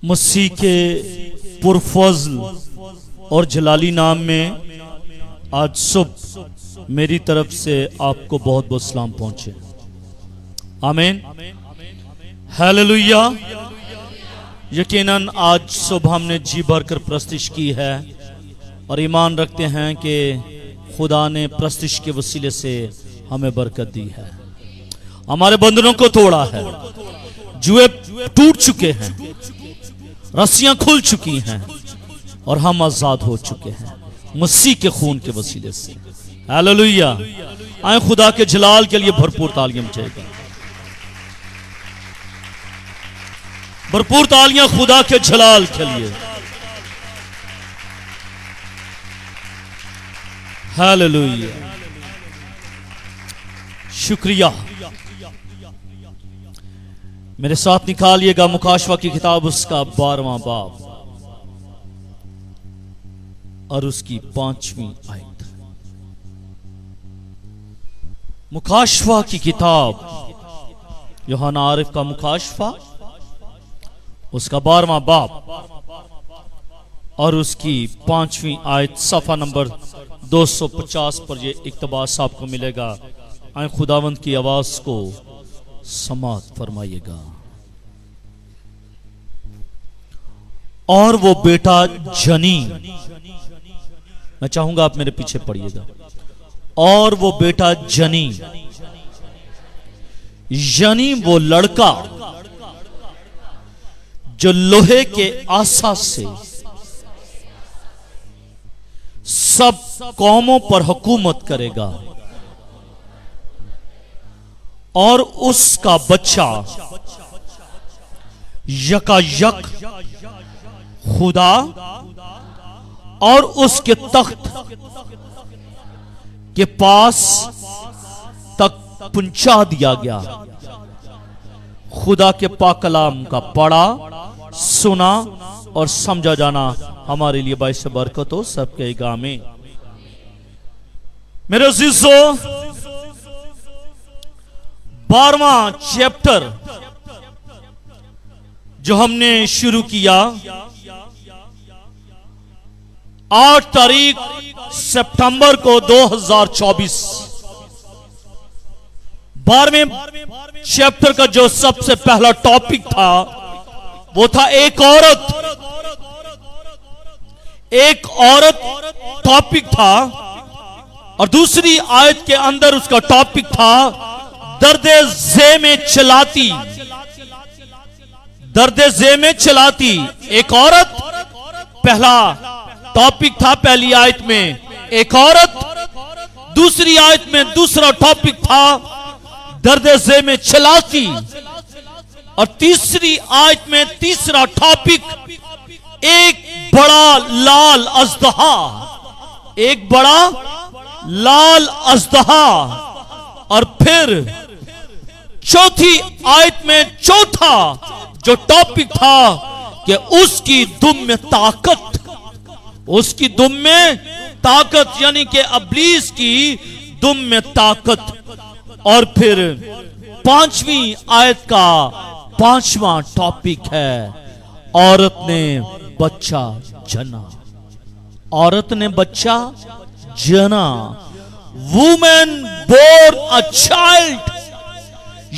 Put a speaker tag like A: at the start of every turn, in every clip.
A: مسیح کے پرفضل اور جلالی نام میں آج صبح میری طرف سے آپ کو بہت بہت سلام پہنچے. آمین. ہیلیلویا. یقیناً آج صبح ہم نے جی بھر کر پرستش کی ہے اور ایمان رکھتے ہیں کہ خدا نے پرستش کے وسیلے سے ہمیں برکت دی ہے، ہمارے بندھنوں کو توڑا ہے، جوئے ٹوٹ چکے ہیں، رسیاں کھل چکی ہیں اور ہم آزاد ہو چکے ہیں مسیح کے خون کے وسیلے سے. ہیلیلویا. آئیں خدا کے جلال کے لیے بھرپور تالیاں بجائے گا. بھرپور تالیاں خدا کے جلال کے لیے. ہیلیلویا. شکریہ. میرے ساتھ نکالیے گا مکاشفہ کی کتاب اس کا 12واں باب اور اس کی 5ویں آیت. مکاشفہ کی کتاب یوحنا عارف کا مکاشفہ اس کا 12واں باب اور اس کی 5ویں آیت، صفحہ نمبر 250 پر یہ اقتباس آپ کو ملے گا. آئیں خداوند کی آواز کو سماعت فرمائیے گا. اور وہ بیٹا جنی، میں چاہوں گا آپ میرے پیچھے پڑھیے گا. اور وہ بیٹا جنی، یعنی وہ لڑکا جو لوہے کے آسا سے سب قوموں پر حکومت کرے گا، اور اس کا بچہ یکا یک خدا اور اس کے تخت کے پاس تک پہنچا دیا گیا. خدا کے پاک کلام کا پڑھا، سنا اور سمجھا جانا ہمارے لیے باعث برکت ہو. سب کہے گا آمین. میرے عزیزو، 12واں چیپٹر جو ہم نے شروع کیا 8 تاریخ سپٹمبر کو 2024، 12ویں چیپٹر کا جو سب سے پہلا ٹاپک تھا وہ تھا ایک عورت. ایک عورت ٹاپک تھا اور دوسری آیت کے اندر اس کا ٹاپک تھا درد زے میں چلاتی. درد زے میں چلاتی ایک عورت. پہلا ٹاپک تھا پہلی آیت میں ایک عورت، دوسری آیت میں دوسرا ٹاپک تھا درد زے میں چلاتی، اور تیسری آیت میں تیسرا ٹاپک ایک بڑا لال اژدہا. ایک بڑا لال اژدہا. اور پھر چوتھی آیت میں چوتھا جو ٹاپک تھا کہ اس کی دم میں طاقت، اس کی دم میں طاقت، یعنی کہ ابلیس کی دم میں طاقت. اور پھر 5ویں آیت کا 5واں ٹاپک ہے عورت نے بچہ جنا. عورت نے بچہ جنا. وومن بورن اے چائلڈ،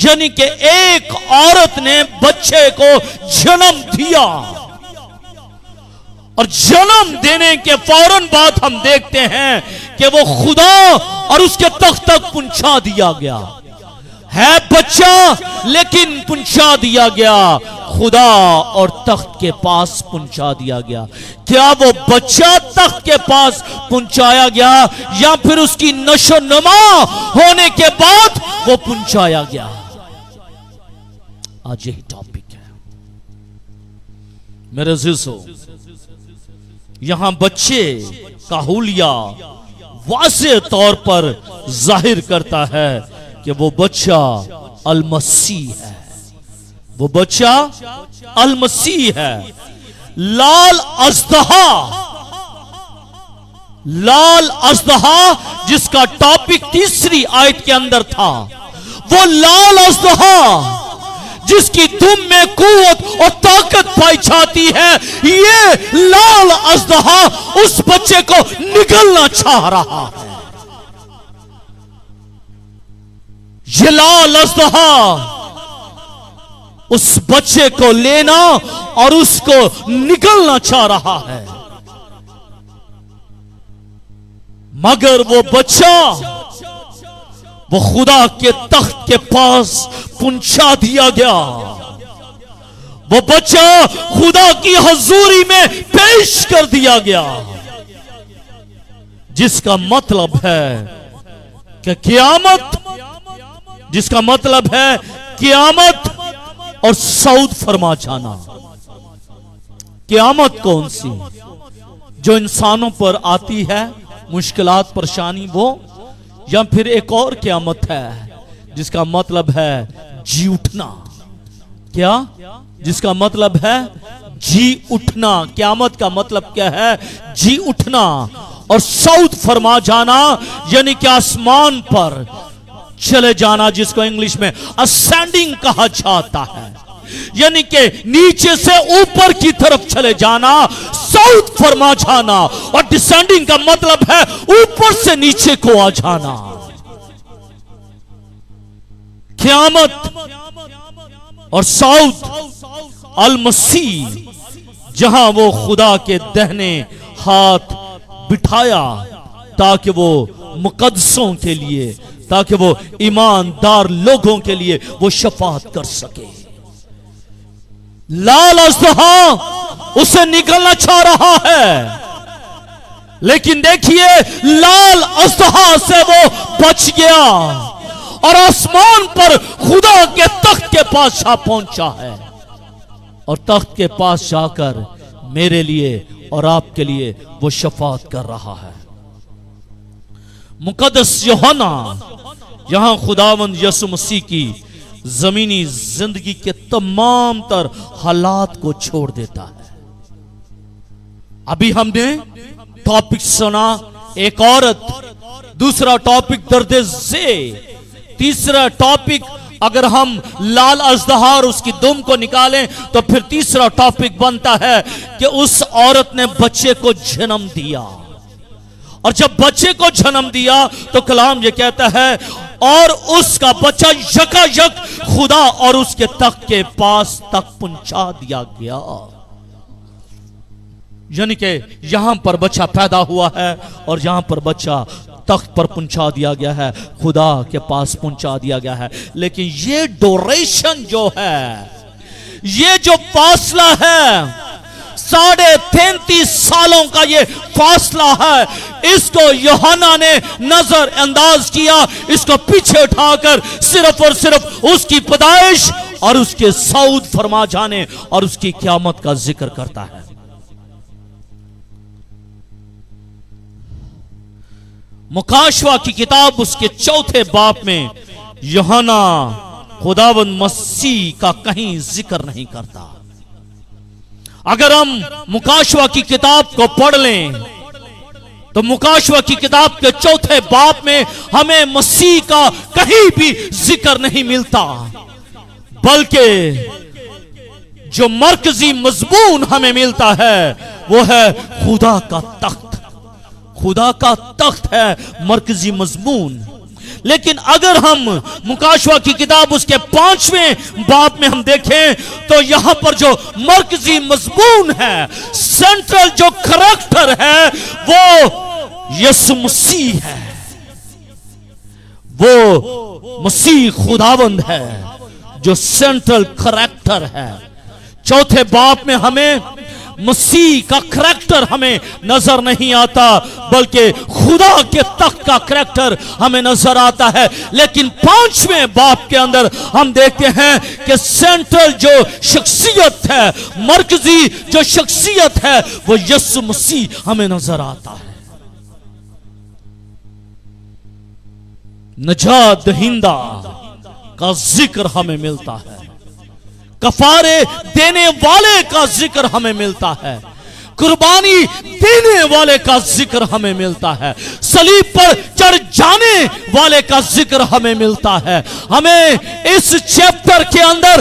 A: یعنی کہ ایک عورت نے بچے کو جنم دیا. اور جنم دینے کے فوراً بعد ہم دیکھتے ہیں کہ وہ خدا اور اس کے تخت تک پہنچا دیا گیا. ہے بچہ لیکن پہنچا دیا گیا خدا اور تخت کے پاس پہنچا دیا گیا. کیا وہ بچہ تخت کے پاس پہنچایا گیا یا پھر اس کی نشو نما ہونے کے بعد وہ پہنچایا گیا؟ آج یہی ٹاپک ہے میرے عزیزو. یہاں بچے کا حلیہ واضح طور پر ظاہر کرتا ہے کہ وہ بچہ المسیح ہے. وہ بچہ المسیح ہے. لال اژدہا، لال اژدہا جس کا ٹاپک تیسری آیت کے اندر تھا، وہ لال اژدہا جس کی دم میں قوت اور طاقت پائی جاتی ہے، یہ لال اژدہا اس بچے کو نگلنا چاہ رہا ہے۔ یہ لال اژدہا اس بچے کو لینا اور اس کو نگلنا چاہ رہا ہے، مگر وہ بچہ وہ خدا کے تخت کے پاس پہنچا دیا گیا۔ وہ بچہ خدا کی حضوری میں پیش کر دیا گیا، جس کا مطلب ہے کہ قیامت، جس کا مطلب ہے قیامت اور صعود فرما جانا۔ قیامت کون سی؟ جو انسانوں پر آتی ہے، مشکلات پریشانی، وہ، یا پھر ایک اور قیامت ہے جس کا مطلب ہے جی اٹھنا۔ کیا؟ جس کا مطلب ہے جی اٹھنا۔ قیامت کا مطلب کیا ہے؟ جی اٹھنا اور صعود فرما جانا، یعنی کہ آسمان پر چلے جانا، جس کو انگلش میں اسینڈنگ کہا جاتا ہے، یعنی کہ نیچے سے اوپر کی طرف چلے جانا، صعود فرما جانا۔ اور ڈسینڈنگ کا مطلب ہے اوپر سے نیچے کو آ جانا۔ قیامت اور صعود المسیح، جہاں وہ خدا کے دہنے ہاتھ بٹھایا تاکہ وہ مقدسوں کے لیے، تاکہ وہ ایماندار لوگوں کے لیے وہ شفاعت کر سکے۔ لال اژدہا اسے نکلنا چاہ رہا ہے، لیکن دیکھیے لال اژدہا سے وہ بچ گیا اور آسمان پر خدا کے تخت کے پاس جا پہنچا ہے، اور تخت کے پاس جا کر میرے لیے اور آپ کے لیے وہ شفاعت کر رہا ہے۔ مقدس یوحنا یہاں خداوند یسوع مسیح کی زمینی زندگی کے تمام تر حالات کو چھوڑ دیتا ہے۔ ابھی ہم نے ٹاپک سنا ایک عورت، دوسرا ٹاپک درد ذیل، تیسرا ٹاپک اگر ہم لال اژدہا اور اس کی دم کو نکالیں تو پھر تیسرا ٹاپک بنتا ہے کہ اس عورت نے بچے کو جنم دیا، اور جب بچے کو جنم دیا تو کلام یہ کہتا ہے اور اس کا بچہ یکا یک خدا اور اس کے تخت کے پاس تک پہنچا دیا گیا۔ یعنی کہ یہاں پر بچہ پیدا ہوا ہے اور یہاں پر بچہ تخت پر پہنچا دیا گیا ہے، خدا کے پاس پہنچا دیا گیا ہے۔ لیکن یہ ڈوریشن جو ہے، یہ جو فاصلہ ہے، 33.5 سالوں کا یہ فاصلہ ہے، اس کو یوحنا نے نظر انداز کیا، اس کو پیچھے اٹھا کر صرف اور صرف اس کی پیدائش اور اس کے صعود فرما جانے اور اس کی قیامت کا ذکر کرتا ہے۔ مکاشوہ کی کتاب اس کے 4 باب میں یوحنا خداوند مسیح کا کہیں ذکر نہیں کرتا۔ اگر ہم مکاشوہ کی کتاب کو پڑھ لیں تو مکاشوہ کی کتاب کے 4 باب میں ہمیں مسیح کا کہیں بھی ذکر نہیں ملتا، بلکہ جو مرکزی مضمون ہمیں ملتا ہے وہ ہے خدا کا تخت۔ خدا کا تخت ہے مرکزی مضمون۔ لیکن اگر ہم مکاشوہ کی کتاب اس کے 5ویں باب میں ہم دیکھیں تو یہاں پر جو مرکزی مضمون ہے، سینٹرل جو کریکٹر ہے، وہ یسوع مسیح ہے، وہ مسیح خداوند ہے جو سینٹرل کریکٹر ہے۔ 4 باب میں ہمیں مسیح کا کریکٹر ہمیں نظر نہیں آتا، بلکہ خدا کے تخت کا کریکٹر ہمیں نظر آتا ہے۔ لیکن 5ویں باب کے اندر ہم دیکھتے ہیں کہ سینٹرل جو شخصیت ہے، مرکزی جو شخصیت ہے، وہ یسوع مسیح ہمیں نظر آتا ہے۔ نجات دہندہ کا ذکر ہمیں ملتا ہے، کفارے دینے والے کا ذکر ہمیں ملتا ہے، قربانی دینے والے کا ذکر ہمیں ملتا ہے، صلیب پر چڑھ جانے والے کا ذکر ہمیں ملتا ہے۔ ہمیں اس چیپٹر کے اندر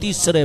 A: 3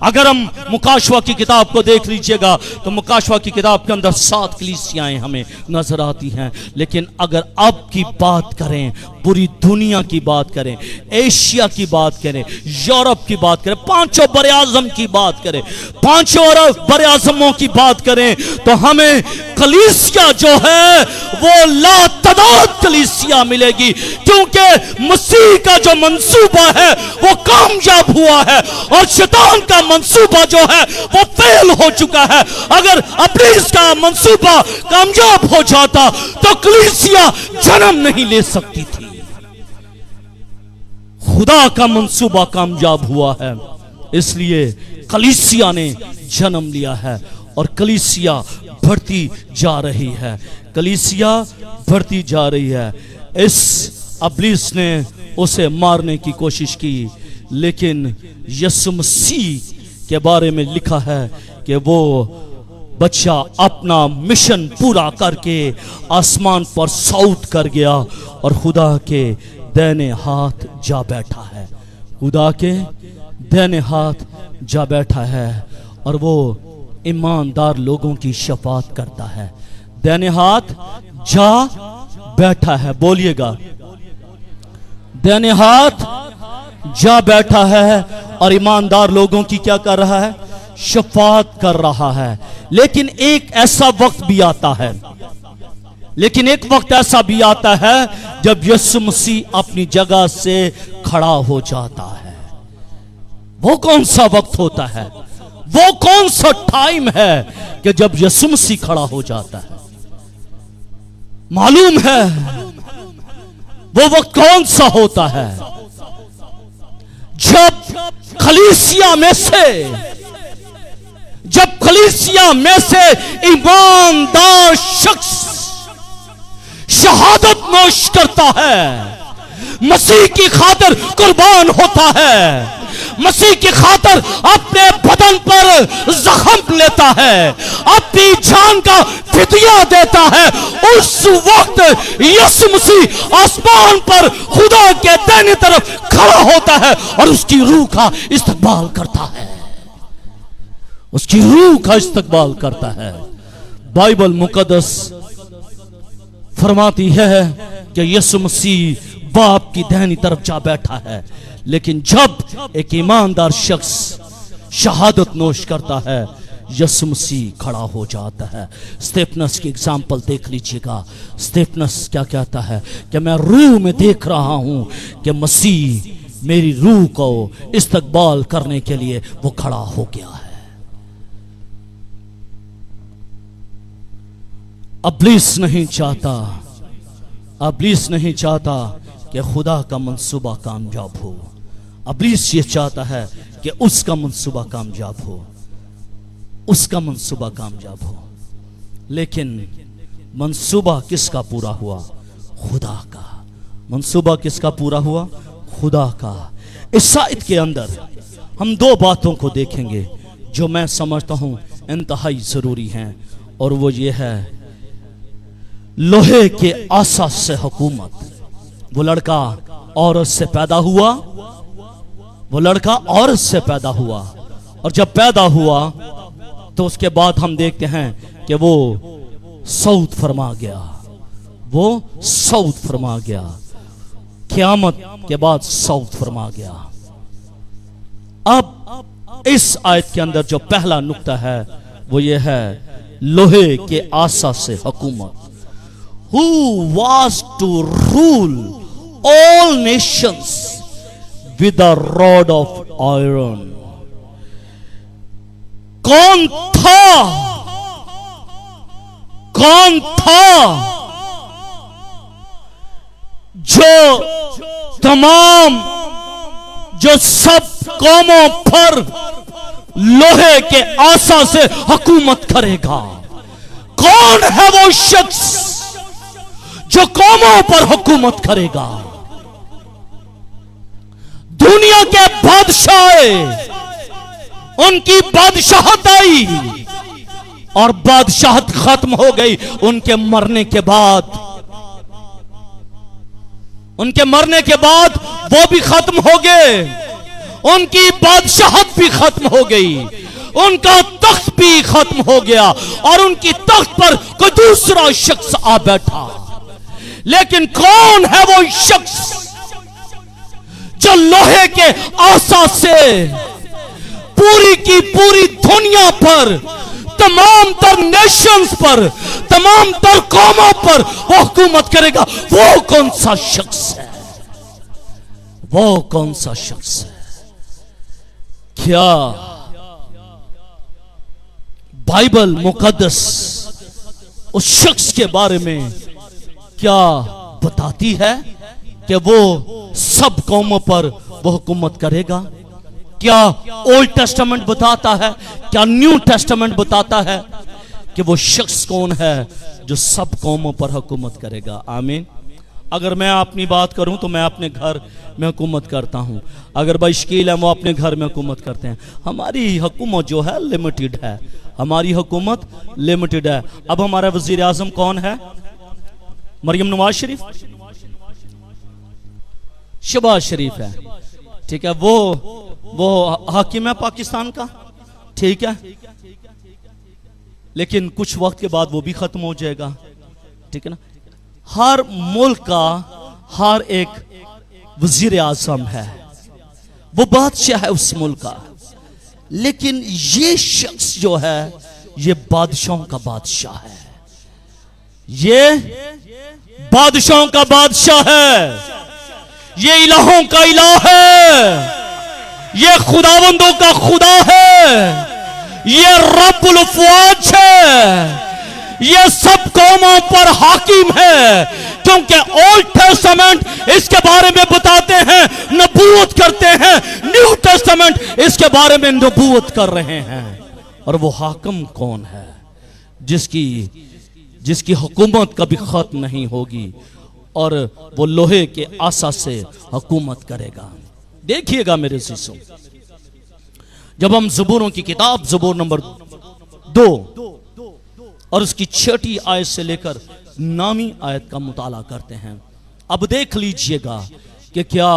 A: اگر ہم مکاشفہ کی کتاب کو دیکھ لیجئے گا تو مکاشفہ کی کتاب کے اندر 7 کلیسیائیں ہمیں نظر آتی ہیں. لیکن اگر اب کی بات کریں، پوری دنیا کی بات کریں، ایشیا کی بات کریں، یورپ کی بات کریں، 5 بر اعظم کی بات کریں، 5 بر اعظموں کی بات کریں، تو ہمیں کلیسیا جو ہے وہ لا تعداد کلیسیا ملے گی. کیونکہ مسیح کا جو منصوبہ ہے وہ کامیاب ہوا ہے، اور شیطان کا منصوبہ جو ہے وہ فیل ہو چکا ہے. اگر ابلیس کا منصوبہ کامیاب ہو جاتا تو کلیسیا جنم نہیں لے سکتی تھی. خدا کا منصوبہ کامیاب ہوا ہے، اس لیے کلیسیا نے جنم لیا ہے، اور کلیسیا بڑھتی جا رہی ہے. کلیسیا بڑھتی جا رہی ہے. اس ابلیس نے اسے مارنے کی کوشش کی، لیکن یسوع مسیح کے بارے میں لکھا ہے کہ وہ بچہ اپنا مشن پورا کر کے آسمان پر صعود کر گیا اور خدا کے دائنے ہاتھ جا بیٹھا ہے. خدا کے دائنے ہاتھ جا بیٹھا ہے، اور وہ ایماندار لوگوں کی شفاعت کرتا ہے. دائنے ہاتھ جا بیٹھا ہے، بولیے گا، دائنے ہاتھ جا بیٹھا ہے اور ایماندار لوگوں کی کیا کر رہا ہے؟ شفاعت کر رہا ہے. لیکن ایک ایسا وقت بھی آتا ہے جب یسوع مسیح اپنی جگہ سے کھڑا ہو جاتا ہے. وہ کون سا وقت ہوتا ہے؟ وہ کون سا ٹائم ہے کہ جب یسوع مسیح کھڑا ہو جاتا ہے؟ معلوم ہے وہ وقت کون سا ہوتا ہے؟ جب کلیسیا میں سے ایماندار شخص شہادت نوش کرتا ہے، مسیح کی خاطر قربان ہوتا ہے، مسیح کی خاطر اپنے بدن پر زخم لیتا ہے، اپنی جان کا فدیہ دیتا ہے. اس وقت یسوع مسیح آسمان پر خدا کے دائیں طرف کھڑا ہوتا ہے اور اس کی روح کا استقبال کرتا ہے. اس کی روح کا استقبال کرتا ہے. بائبل مقدس فرماتی ہے کہ یسوع مسیح باپ کی دائیں طرف جا بیٹھا ہے. لیکن جب ایک ایماندار شخص شہادت نوش کرتا ہے، یسوع مسیح کھڑا ہو جاتا ہے. استفانس کی اگزامپل دیکھ لیجئے گا. استفانس کیا کہتا ہے کہ میں روح میں دیکھ رہا ہوں کہ مسیح میری روح کو استقبال کرنے کے لیے وہ کھڑا ہو گیا ہے. ابلیس نہیں چاہتا کہ خدا کا منصوبہ کامیاب ہو. ابلیس یہ چاہتا ہے کہ اس کا منصوبہ کامیاب ہو. لیکن منصوبہ کس کا پورا ہوا؟ خدا کا. منصوبہ کس کا پورا ہوا؟ خدا کا. اس آیت کے اندر ہم 2 باتوں کو دیکھیں گے جو میں سمجھتا ہوں انتہائی ضروری ہیں، اور وہ یہ ہے لوہے کے آسا سے حکومت. وہ لڑکا عورت سے پیدا ہوا، اور جب پیدا ہوا تو اس کے بعد ہم دیکھتے ہیں کہ وہ صعود فرما گیا. قیامت کے بعد صعود فرما گیا. اب اس آیت کے اندر جو پہلا نقطہ ہے وہ یہ ہے لوہے کے آسا سے حکومت. Who was to rule all nations with a rod of iron. کون تھا جو سب قوموں پر لوہے کے آسا سے حکومت کرے گا؟ کون ہے وہ شخص جو قوموں پر حکومت کرے گا؟ دنیا کے بادشاہ، ان کی بادشاہت آئی اور بادشاہت ختم ہو گئی. ان کے مرنے کے بعد وہ بھی ختم ہو گئے. ان کی بادشاہت بھی ختم ہو گئی، ان کا تخت بھی ختم ہو گیا اور ان کی تخت پر کوئی دوسرا شخص آ بیٹھا۔ لیکن کون ہے وہ شخص جو لوہے کے عصا سے پوری کی پوری دنیا پر، تمام تر نیشنز پر، تمام تر قوموں پر وہ حکومت کرے گا؟ وہ کون سا شخص ہے؟ وہ کون سا شخص ہے؟ کیا بائبل مقدس اس شخص کے بارے میں کیا بتاتی ہے کہ وہ سب قوموں پر وہ حکومت کرے گا؟ کیا اولڈ ٹیسٹامنٹ بتاتا ہے، کیا نیو ٹیسٹامنٹ بتاتا ہے کہ وہ شخص کون ہے جو سب قوموں پر حکومت کرے گا؟ آمین۔ اگر میں اپنی بات کروں تو میں اپنے گھر میں حکومت کرتا ہوں، اگر بھائی شکیل ہے وہ اپنے گھر میں حکومت کرتے ہیں۔ ہماری حکومت جو ہے لیمیٹڈ ہے، ہماری حکومت لیمیٹڈ ہے۔ اب ہمارا وزیر اعظم کون ہے؟ مریم نواز شریف، شہباز شریف ہے، ٹھیک ہے، وہ حاکم ہے پاکستان کا، ٹھیک ہے، لیکن کچھ وقت کے بعد وہ بھی ختم ہو جائے گا، ٹھیک ہے نا۔ ہر ملک کا ہر ایک وزیر اعظم ہے، وہ بادشاہ ہے اس ملک کا، لیکن یہ شخص جو ہے یہ بادشاہوں کا بادشاہ ہے، یہ بادشاہوں کا بادشاہ ہے، یہ الہوں کا الہ ہے، یہ خداوندوں کا خدا ہے، یہ رب الافواج ہے، یہ سب قوموں پر حاکم ہے، کیونکہ اولڈ ٹیسٹامنٹ اس کے بارے میں بتاتے ہیں، نبوت کرتے ہیں، نیو ٹیسٹامنٹ اس کے بارے میں نبوت کر رہے ہیں۔ اور وہ حاکم کون ہے جس کی حکومت کبھی ختم نہیں ہوگی اور وہ لوہے کے عصا سے حکومت کرے گا؟ دیکھیے گا میرے عزیزوں، جب ہم زبوروں کی کتاب زبور نمبر 2 اور اس کی 6 آیت سے لے کر 9 آیت کا مطالعہ کرتے ہیں، اب دیکھ لیجئے گا کہ کیا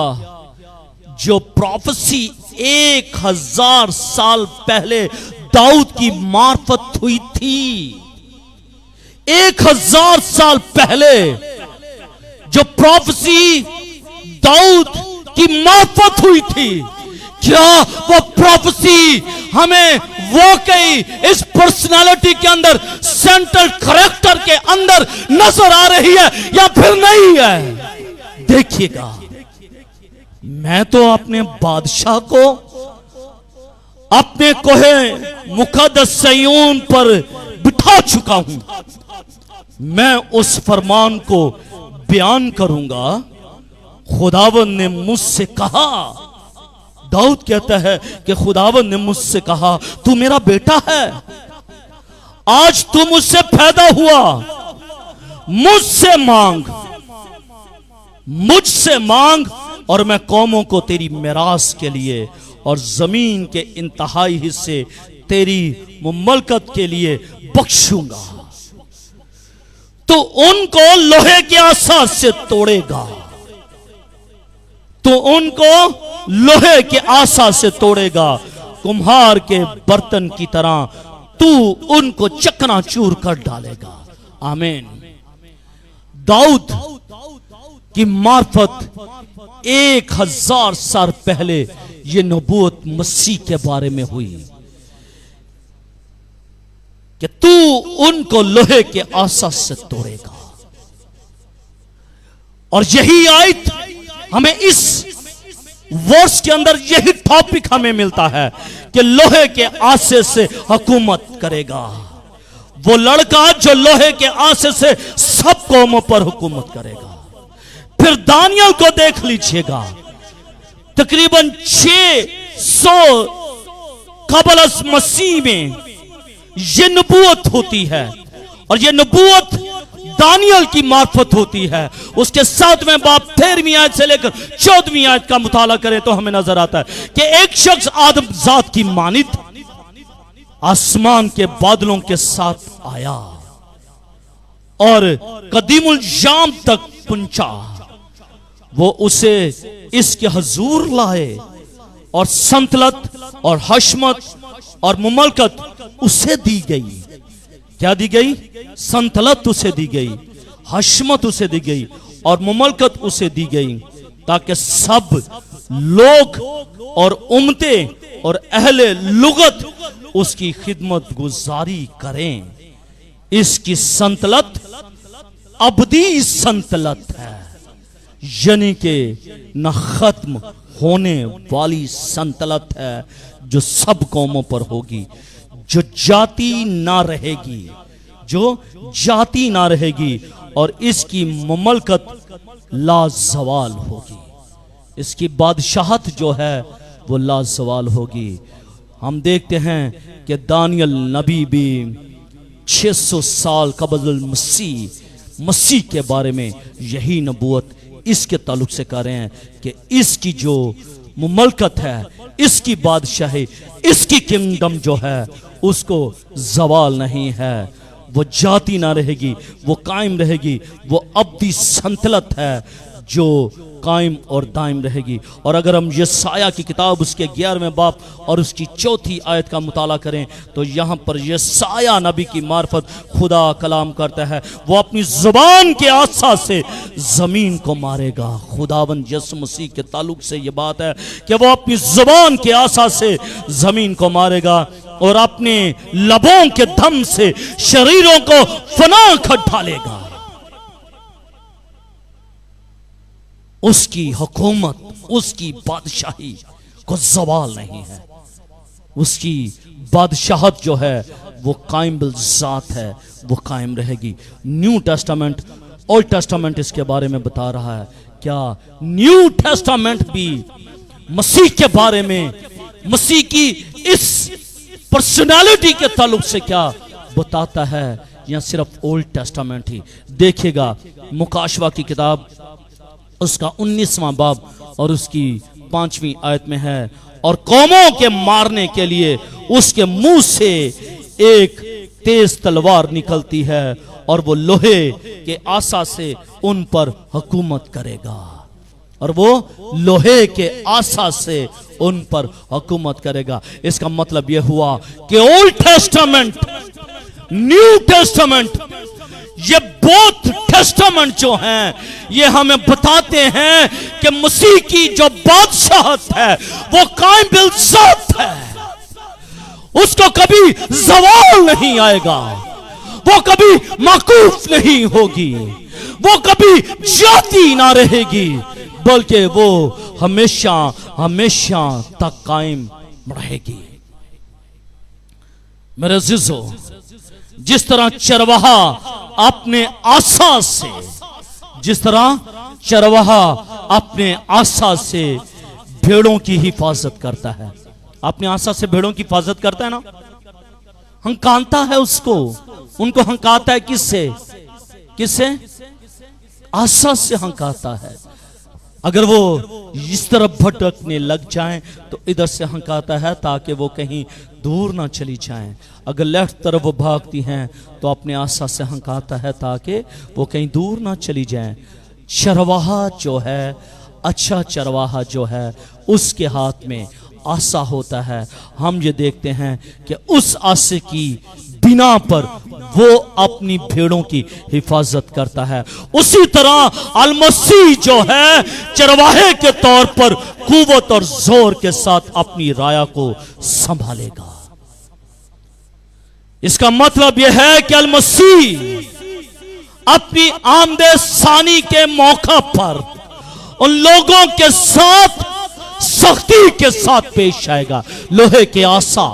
A: جو پروفیسی 1000 سال پہلے داؤد کی معرفت ہوئی تھی، 1000 سال پہلے جو پروفیسی داؤد کی معرفت ہوئی تھی، کیا وہ پروفیسی ہمیں واقعی اس پرسنالٹی کے اندر، سینٹرل کریکٹر کے اندر نظر آ رہی ہے یا پھر نہیں ہے؟ دیکھیے گا، میں تو اپنے بادشاہ کو اپنے کوہ مقدس سیون پر بٹھا چکا ہوں، میں اس فرمان کو بیان کروں گا۔ خداوند نے مجھ سے کہا، داؤد کہتا ہے کہ خداوند نے مجھ سے کہا تو میرا بیٹا ہے، آج تو مجھ سے پیدا ہوا، مجھ سے مانگ اور میں قوموں کو تیری میراث کے لیے اور زمین کے انتہائی حصے تیری مملکت کے لیے بخشوں گا۔ تو ان کو لوہے کے عصا سے توڑے گا، تو ان کو لوہے کے عصا سے توڑے گا، کمہار کے برتن کی طرح تو ان کو چکنا چور کر ڈالے گا۔ آمین۔ داؤد کی معرفت 1000 سال پہلے یہ نبوت مسیح کے بارے میں ہوئی کہ تو ان کو لوہے کے عصا سے توڑے گا، اور یہی آیت ہمیں اس ورس کے اندر یہی ٹاپک ہمیں ملتا ہے کہ لوہے کے عصے سے حکومت کرے گا، وہ لڑکا جو لوہے کے عصے سے سب قوموں پر حکومت کرے گا۔ پھر دانیال کو دیکھ لیجئے گا، تقریباً 600 قبل از مسیح میں یہ نبوت ہوتی ہے، اور یہ نبوت دانیال کی معرفت ہوتی ہے۔ اس کے 7ویں باب 13ویں آیت سے لے کر 14ویں آیت کا مطالعہ کریں تو ہمیں نظر آتا ہے کہ ایک شخص آدم ذات کی مانند آسمان کے بادلوں کے ساتھ آیا اور قدیم الشام تک پہنچا، وہ اسے اس کے حضور لائے اور سنتلت اور حشمت اور مملکت اسے دی گئی. کیا دی گئی؟ سنتلت اسے دی گئی، حشمت اسے دی گئی اور مملکت اسے دی گئی، تاکہ سب لوگ اور امتیں اور اہل لغت اس کی خدمت گزاری کریں. اس کی سنتلت ابدی سنتلت ہے، یعنی کہ نہ ختم ہونے والی سنتلت ہے، جو سب قوموں پر ہوگی، جو جاتی نہ رہے گی، جو جاتی نہ رہے گی، اور اس کی مملکت لا زوال ہوگی. اس کی بادشاہت جو ہے وہ لا زوال ہوگی. ہم دیکھتے ہیں کہ دانیل نبی بھی 600 سال قبل مسیح کے بارے میں یہی نبوت اس کے تعلق سے کر رہے ہیں کہ اس کی جو مملکت ہے، اس کی بادشاہی، اس کی کنگڈم جو ہے، اس کو زوال نہیں ہے، وہ جاتی نہ رہے گی، وہ قائم رہے گی. وہ ابدی سنتلت ہے جو قائم اور دائم رہے گی. اور اگر ہم یسایہ کی کتاب اس کے 11ویں باب اور اس کی 4تھی آیت کا مطالعہ کریں تو یہاں پر یسایہ نبی کی معرفت خدا کلام کرتا ہے. وہ اپنی زبان کے عصا سے زمین کو مارے گا. خداوند یسوع مسیح کے تعلق سے یہ بات ہے کہ وہ اپنی زبان کے عصا سے زمین کو مارے گا اور اپنے لبوں کے دم سے شریروں کو فنا کر ڈالے گا. اس کی حکومت، اس کی بادشاہی کو زوال نہیں ہے. اس کی بادشاہت جو ہے وہ قائم بالذات ہے، وہ قائم رہے گی. نیو ٹیسٹامنٹ، اولڈ ٹیسٹامنٹ اس کے بارے میں بتا رہا ہے. کیا نیو ٹیسٹامنٹ بھی مسیح کے بارے میں، مسیح کی اس پرسنالٹی کے تعلق سے کیا بتاتا ہے، یا صرف اولڈ ٹیسٹامنٹ ہی؟ دیکھے گا مکاشوہ کی کتاب اس کا 19واں باب اور اس کی 5ویں آیت میں ہے، اور قوموں کے مارنے کے لیے اس کے منہ سے ایک تیز تلوار نکلتی ہے اور وہ لوہے کے عصا سے ان پر حکومت کرے گا. اور وہ لوہے کے عصا سے ان پر حکومت کرے گا. اس کا مطلب یہ ہوا کہ اولڈ ٹیسٹامنٹ، نیو ٹیسٹامنٹ، یہ بوتھ ٹیسٹامنٹ جو ہیں یہ ہمیں بتاتے ہیں کہ مسیح کی جو بادشاہت ہے وہ قائم بالذات ہے. اس کو کبھی زوال نہیں آئے گا، وہ کبھی موقوف نہیں ہوگی، وہ کبھی جاتی نہ رہے گی، بلکہ وہ ہمیشہ ہمیشہ تک قائم رہے گی. میرے عزیزو، جس طرح چرواہا اپنے عصا سے، جس طرح چرواہا اپنے عصا سے بھیڑوں کی حفاظت کرتا ہے، اپنے عصا سے بھیڑوں کی حفاظت کرتا ہے نا، ہنکانتا ہے اس کو، ان کو ہنکاتا ہے کس سے؟ کس سے؟ عصا سے ہنکاتا ہے. اگر وہ اس طرف بھٹکنے لگ جائیں تو ادھر سے ہنکاتا ہے تاکہ وہ کہیں دور نہ چلی جائیں. اگر لیفٹ طرف وہ بھاگتی ہیں تو اپنے عصا سے ہنکاتا ہے تاکہ وہ کہیں دور نہ چلی جائیں. چرواہا جو ہے، اچھا چرواہا جو ہے، اس کے ہاتھ میں عصا ہوتا ہے. ہم یہ دیکھتے ہیں کہ اس عصا کی بنا پر وہ اپنی بھیڑوں کی حفاظت کرتا ہے. اسی طرح المسیح جو ہے چرواہے کے طور پر قوت اور زور کے ساتھ اپنی رایا کو سنبھالے گا. اس کا مطلب یہ ہے کہ المسیح اپنی آمد ثانی کے موقع پر ان لوگوں کے ساتھ سختی کے ساتھ پیش آئے گا. لوہے کے عصا،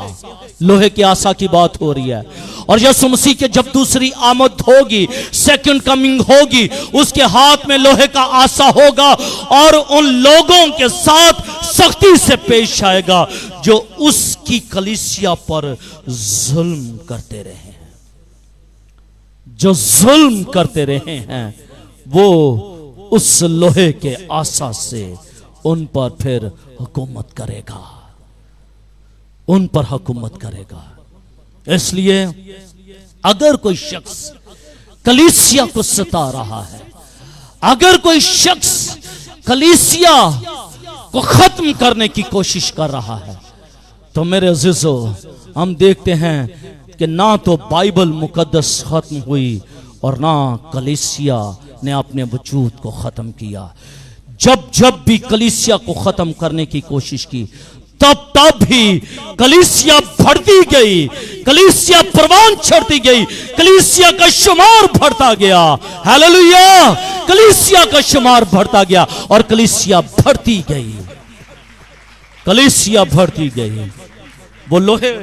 A: لوہے کے عصا کی بات ہو رہی ہے. اور یسوع مسیح کے جب دوسری آمد ہوگی، سیکنڈ کمنگ ہوگی، اس کے ہاتھ میں لوہے کا عصا ہوگا اور ان لوگوں کے ساتھ سختی سے پیش آئے گا جو اس کی کلیسیا پر ظلم کرتے رہے ہیں. جو ظلم کرتے رہے ہیں وہ اس لوہے کے عصا سے ان پر پھر حکومت کرے گا، ان پر حکومت کرے گا. اس لیے اگر کوئی شخص کلیسیا کو ستا رہا ہے، اگر کوئی شخص کلیسیا کو ختم کرنے کی کوشش کر رہا ہے۔ تو میرے عزیزو، ہم دیکھتے ہیں کہ نہ تو بائبل مقدس ختم ہوئی اور نہ کلیسیا نے اپنے وجود کو ختم کیا۔ جب بھی کلیسیا کو ختم کرنے کی کوشش کی، تب بھی کلیسیا بڑھتی گئی، کلیسیا پروان چڑھتی گئی، کلیسیا کا شمار بڑھتا گیا۔ ہیلیلویا! کلیسیا کا شمار بڑھتا گیا اور کلیسیا بڑھتی گئی، کلیسیا بڑھتی گئی۔ وہ لوہے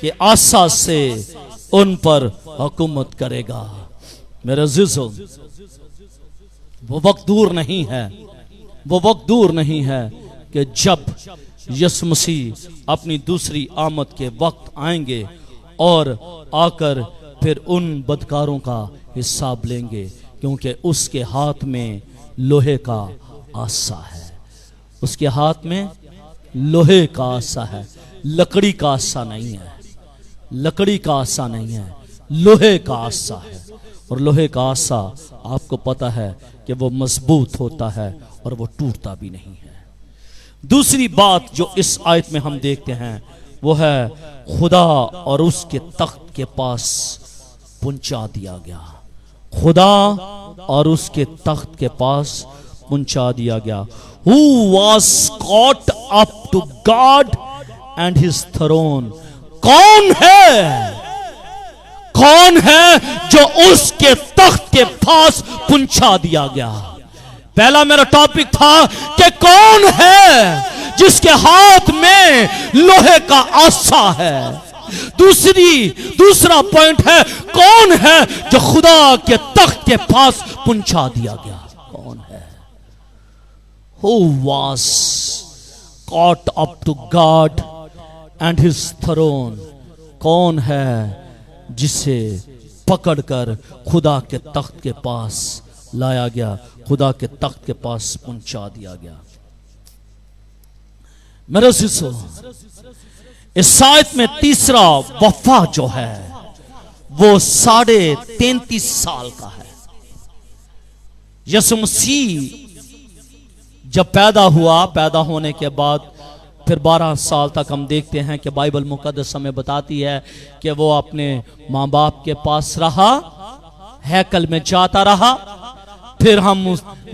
A: کے آسا سے ان پر حکومت کرے گا۔ میرے عزیزو، وہ وقت دور نہیں ہے، وہ وقت دور نہیں ہے کہ جب یسوع مسیح اپنی دوسری آمد کے وقت آئیں گے اور آ کر پھر ان بدکاروں کا حساب لیں گے، کیونکہ اس کے ہاتھ میں لوہے کا آسا ہے۔ اس کے ہاتھ میں لوہے کا آسا ہے، لکڑی کا آسا نہیں ہے، لکڑی کا آسا نہیں ہے، لوہے کا آسا ہے۔ اور لوہے کا آسا آپ کو پتا ہے کہ وہ مضبوط ہوتا ہے اور وہ ٹوٹتا بھی نہیں ہے۔ دوسری بات جو اس آیت میں ہم دیکھتے ہیں وہ ہے خدا اور اس کے تخت کے پاس پہنچا دیا گیا۔ خدا اور اس کے تخت کے پاس پہنچا دیا گیا۔ Who was caught up to God and his throne؟ کون ہے جو اس کے تخت کے پاس پہنچا دیا گیا؟ پہلا میرا ٹاپک تھا کہ کون ہے جس کے ہاتھ میں لوہے کا آسا ہے۔ دوسرا پوائنٹ ہے کون ہے جو خدا کے تخت کے پاس پہنچا دیا گیا؟ کون ہے؟ Who was caught up to God and his throne؟ کون ہے جسے پکڑ کر خدا کے تخت کے پاس لایا گیا، خدا کے تخت کے پاس پہنچا دیا گیا؟ میرے عزیزو، اس آیت میں تیسرا وفا جو ہے وہ 33.5 سال کا ہے۔ یسوع مسیح جب پیدا ہوا، پیدا ہونے کے بعد پھر 12 سال تک ہم دیکھتے ہیں کہ بائبل مقدس ہمیں بتاتی ہے کہ وہ اپنے ماں باپ کے پاس رہا، ہیکل میں جاتا رہا۔ پھر ہم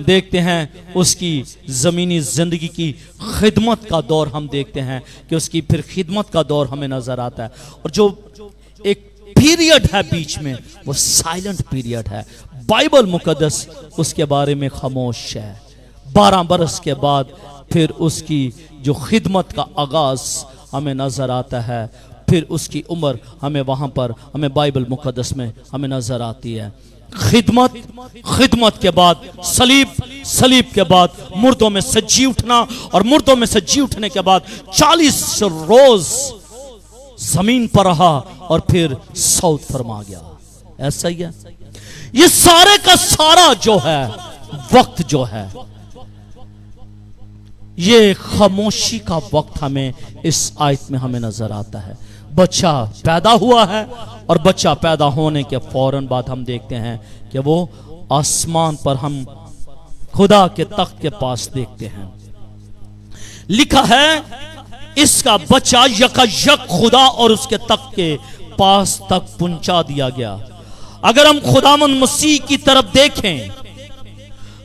A: دیکھتے ہیں اس کی زمینی زندگی کی خدمت کا دور ہم دیکھتے ہیں کہ اس کی پھر خدمت کا دور ہمیں نظر آتا ہے، اور جو ایک پیریڈ ہے بیچ میں وہ سائلنٹ پیریڈ ہے۔ بائبل مقدس اس کے بارے میں خاموش ہے۔ 12 برس کے بعد پھر اس کی جو خدمت کا آغاز ہمیں نظر آتا ہے، پھر اس کی عمر ہمیں وہاں پر ہمیں بائبل مقدس میں ہمیں نظر آتی ہے۔ خدمت کے بعد صلیب کے بعد مردوں میں سے جی اٹھنا، اور مردوں میں سے جی اٹھنے کے بعد 40 روز زمین پر رہا اور پھر صعود فرما گیا۔ ایسا ہی ہے یہ سارے کا سارا جو ہے وقت جو ہے، یہ خاموشی کا وقت ہمیں اس آیت میں ہمیں نظر آتا ہے۔ بچہ پیدا ہوا ہے اور بچہ پیدا ہونے کے فوراً بعد ہم دیکھتے ہیں کہ وہ آسمان پر ہم خدا کے تخت کے پاس دیکھتے ہیں۔ لکھا ہے اس کا بچہ یک خدا اور اس کے تخت کے پاس تک پہنچا دیا گیا۔ اگر ہم خداوند مسیح کی طرف دیکھیں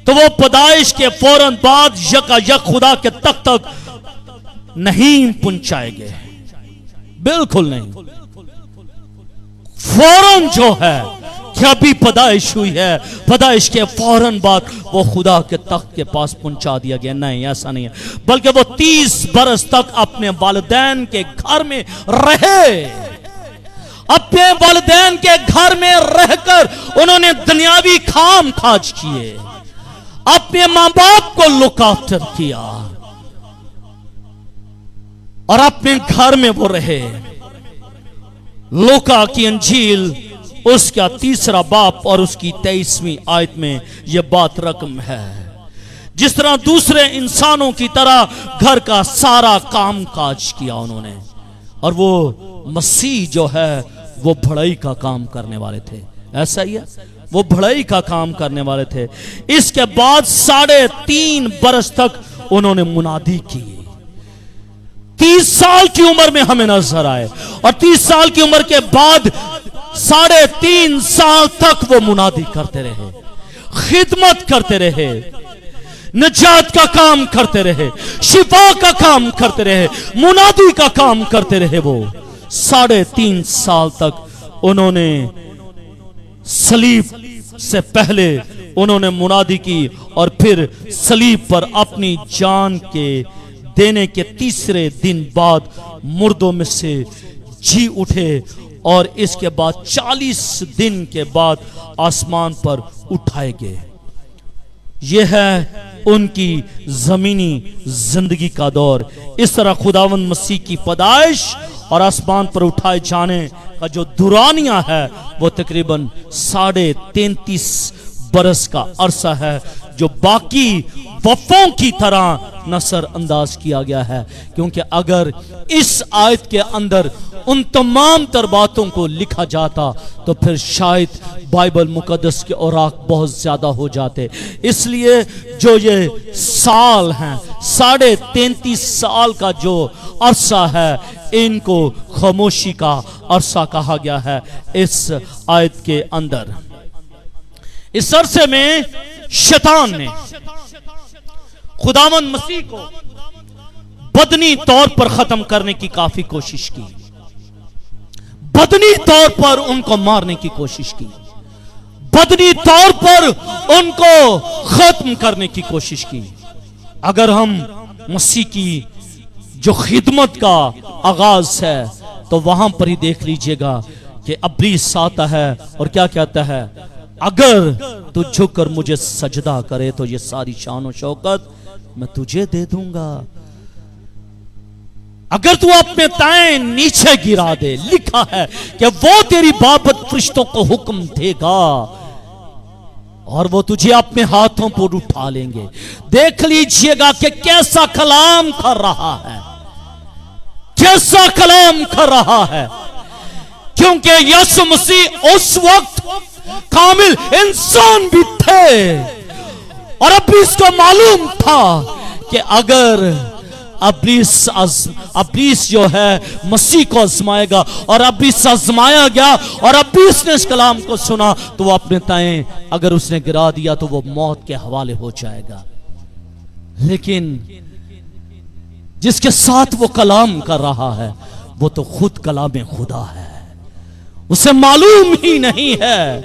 A: تو وہ پیدائش کے فوراً بعد یک خدا کے تخت تک نہیں پہنچائے گئے، بالکل نہیں۔ فوراً جو ہے کہ ابھی پیدائش ہوئی ہے، پیدائش کے فوراً بعد وہ خدا کے تخت کے پاس پہنچا دیا گیا، نہیں، ایسا نہیں ہے۔ بلکہ وہ 30 برس تک اپنے والدین کے گھر میں رہے، اپنے والدین کے گھر میں رہ کر انہوں نے دنیاوی کام کاج کیے، اپنے ماں باپ کو لک آفٹر کیا اور اپنے گھر میں وہ رہے۔ لوکا کی انجیل اس کا 3 باب اور اس کی 23ویں آیت میں یہ بات رقم ہے۔ جس طرح دوسرے انسانوں کی طرح گھر کا سارا کام کاج کیا انہوں نے، اور وہ مسیح جو ہے وہ بڑائی کا کام کرنے والے تھے۔ ایسا ہی ہے، وہ بڑائی کا کام کرنے والے تھے۔ اس کے بعد 3.5 برس تک انہوں نے منادی کی. 30 سال کی عمر میں ہمیں نظر آئے اور 30 سال کی عمر کے بعد 3.5 سال تک وہ منادی کرتے رہے, خدمت کرتے رہے, نجات کا کام کرتے رہے, شفا کا کام کرتے رہے, منادی کا کام کرتے رہے. وہ 3.5 سال تک انہوں نے صلیب سے پہلے انہوں نے منادی کی اور پھر صلیب پر اپنی جان کے دینے کے 3 دن بعد مردوں میں سے جی اٹھے اور اس کے بعد 40 دن کے بعد آسمان پر اٹھائے گئے. یہ ہے ان کی زمینی زندگی کا دور. اس طرح خداوند مسیح کی پیدائش اور آسمان پر اٹھائے جانے کا جو دورانیہ ہے وہ تقریباً 33.5 برس کا عرصہ ہے, جو باقی وفوں کی طرح نظر انداز کیا گیا ہے. کیونکہ اگر اس آیت کے اندر ان تمام تر باتوں کو لکھا جاتا تو پھر شاید بائبل مقدس کے اوراق بہت زیادہ ہو جاتے. اس لیے جو یہ سال ہیں 33.5 سال کا جو عرصہ ہے ان کو خاموشی کا عرصہ کہا گیا ہے اس آیت کے اندر. اس عرصے میں شیطان نے خداوند مسیح کو بدنی طور پر ختم کرنے کی کافی کوشش کی, بدنی طور پر ان کو مارنے کی کوشش کی, بدنی طور پر ان کو ختم کرنے کی کوشش کی. اگر ہم مسیح کی جو خدمت کا آغاز ہے تو وہاں پر ہی دیکھ لیجئے گا کہ ابلیس آتا ہے اور کیا کہتا ہے, اگر تو جھک کر مجھے سجدہ کرے تو یہ ساری شان و شوکت میں تجھے دے دوں گا. اگر تو اپنے تائیں نیچے گرا دے, لکھا ہے کہ وہ تیری بابت فرشتوں کو حکم دے گا اور وہ تجھے اپنے ہاتھوں پر اٹھا لیں گے. دیکھ لیجئے گا کہ کیسا کلام کر رہا ہے, کیسا کلام کر رہا ہے. کیونکہ یسوع مسیح اس وقت کامل انسان بھی تھے اور ابلیس کو معلوم تھا کہ اگر ابلیس جو ہے مسیح کو آزمائے گا اور ابلیس آزمایا گیا اور ابلیس نے اس کلام کو سنا تو وہ اپنے تائیں اگر اس نے گرا دیا تو وہ موت کے حوالے ہو جائے گا. لیکن جس کے ساتھ وہ کلام کر رہا ہے وہ تو خود کلام خدا ہے. اسے معلوم ہی نہیں ہے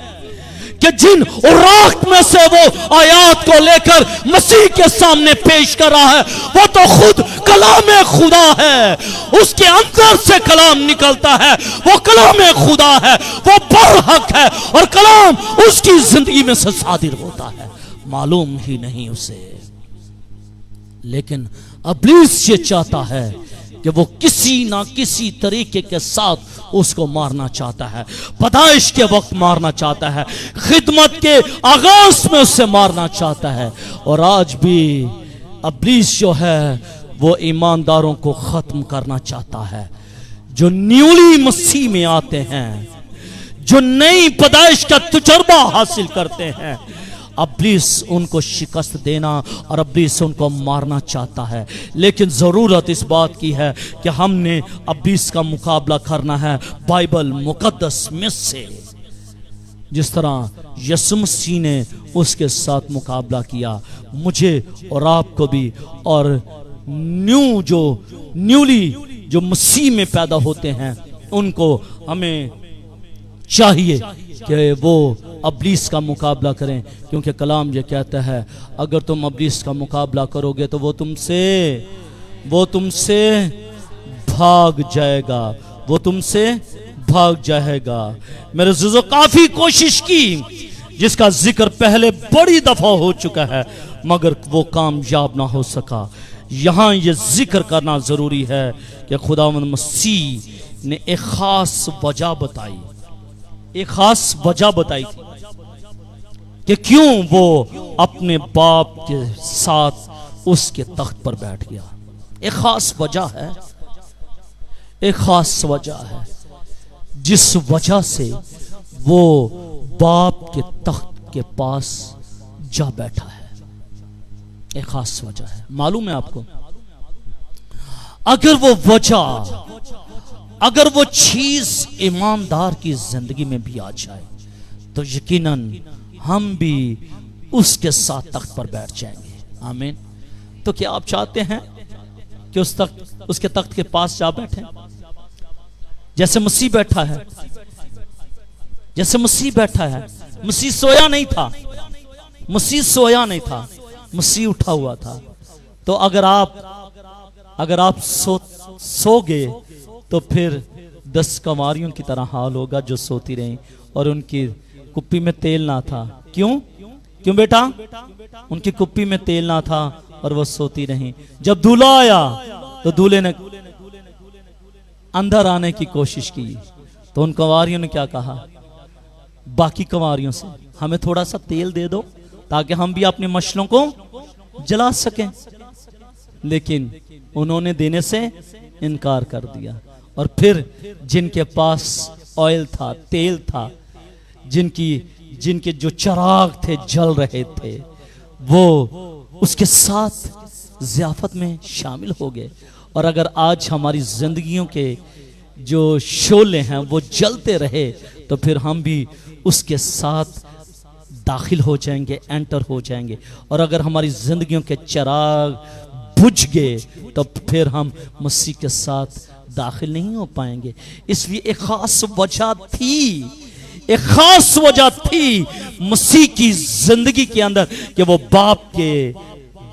A: کہ جن اوراق میں سے وہ آیات کو لے کر مسیح کے سامنے پیش کر رہا ہے وہ تو خود کلام خدا ہے. اس کے اندر سے کلام نکلتا ہے, وہ کلام خدا ہے, وہ برحق ہے اور کلام اس کی زندگی میں سے صادر ہوتا ہے. معلوم ہی نہیں اسے. لیکن ابلیس یہ چاہتا ہے کہ وہ کسی نہ کسی طریقے کے ساتھ اس کو مارنا چاہتا ہے, پیدائش کے وقت مارنا چاہتا ہے, خدمت کے آغاز میں اسے مارنا چاہتا ہے. اور آج بھی ابلیس جو ہے وہ ایمانداروں کو ختم کرنا چاہتا ہے. جو نیولی مسیح میں آتے ہیں, جو نئی پیدائش کا تجربہ حاصل کرتے ہیں, ابلیس ان کو شکست دینا اور ابلیس ان کو مارنا چاہتا ہے. لیکن ضرورت اس بات کی ہے کہ ہم نے ابلیس کا مقابلہ کرنا ہے بائبل مقدس میں سے, جس طرح یسوع مسیح نے اس کے ساتھ مقابلہ کیا. مجھے اور آپ کو بھی اور نیولی جو مسیح میں پیدا ہوتے ہیں ان کو ہمیں چاہیے کہ وہ ابلیس کا مقابلہ کریں. کیونکہ کلام یہ کہتا ہے اگر تم ابلیس کا مقابلہ کرو گے تو وہ تم سے بھاگ جائے گا, وہ تم سے بھاگ جائے گا. میرے عزیزو, کافی کوشش کی جس کا ذکر پہلے بڑی دفعہ ہو چکا ہے مگر وہ کامیاب نہ ہو سکا. یہاں یہ ذکر کرنا ضروری ہے کہ خداوند مسیح نے ایک خاص وجہ بتائی تھی کہ کیوں وہ اپنے باپ کے ساتھ اس کے تخت پر بیٹھ گیا. ایک خاص وجہ ہے جس وجہ سے وہ باپ کے تخت کے پاس جا بیٹھا ہے. ایک خاص وجہ ہے. معلوم ہے آپ کو, اگر وہ وجہ, اگر وہ چیز ایماندار کی زندگی میں بھی آ جائے تو یقیناً ہم بھی اس کے ساتھ تخت پر بیٹھ جائیں گے. آمین. تو کیا آپ چاہتے ہیں کہ اس کے تخت کے پاس جا بیٹھیں جیسے مسیح بیٹھا ہے؟ جیسے مسیح بیٹھا ہے. مسیح سویا نہیں تھا, مسیح سویا نہیں تھا, مسیح اٹھا ہوا تھا. تو اگر آپ سو گئے تو پھر 10 کنواریوں کی طرح حال ہوگا جو سوتی رہیں اور ان کی کپی میں تیل نہ تھا. کیوں بیٹا؟ ان کی کپی میں تیل نہ تھا اور وہ سوتی رہیں. جب دولہا آیا تو دولہے نے اندر آنے کی کوشش کی تو ان کنواریوں نے کیا کہا؟ باقی کنواریوں سے ہمیں تھوڑا سا تیل دے دو تاکہ ہم بھی اپنے مشلوں کو جلا سکیں. لیکن انہوں نے دینے سے انکار کر دیا. اور پھر جن کے پاس آئل تھا, تیل تھا, جن کے جو چراغ تھے جل رہے تھے, وہ اس کے ساتھ ضیافت میں شامل ہو گئے. اور اگر آج ہماری زندگیوں کے جو شعلے ہیں وہ جلتے رہے تو پھر ہم بھی اس کے ساتھ داخل ہو جائیں گے, انٹر ہو جائیں گے. اور اگر ہماری زندگیوں کے چراغ بجھ گئے تو پھر ہم مسیح کے ساتھ داخل نہیں ہو پائیں گے. اس لیے ایک خاص وجہ تھی, ایک خاص وجہ تھی مسیح کی زندگی کے اندر کہ وہ باپ کے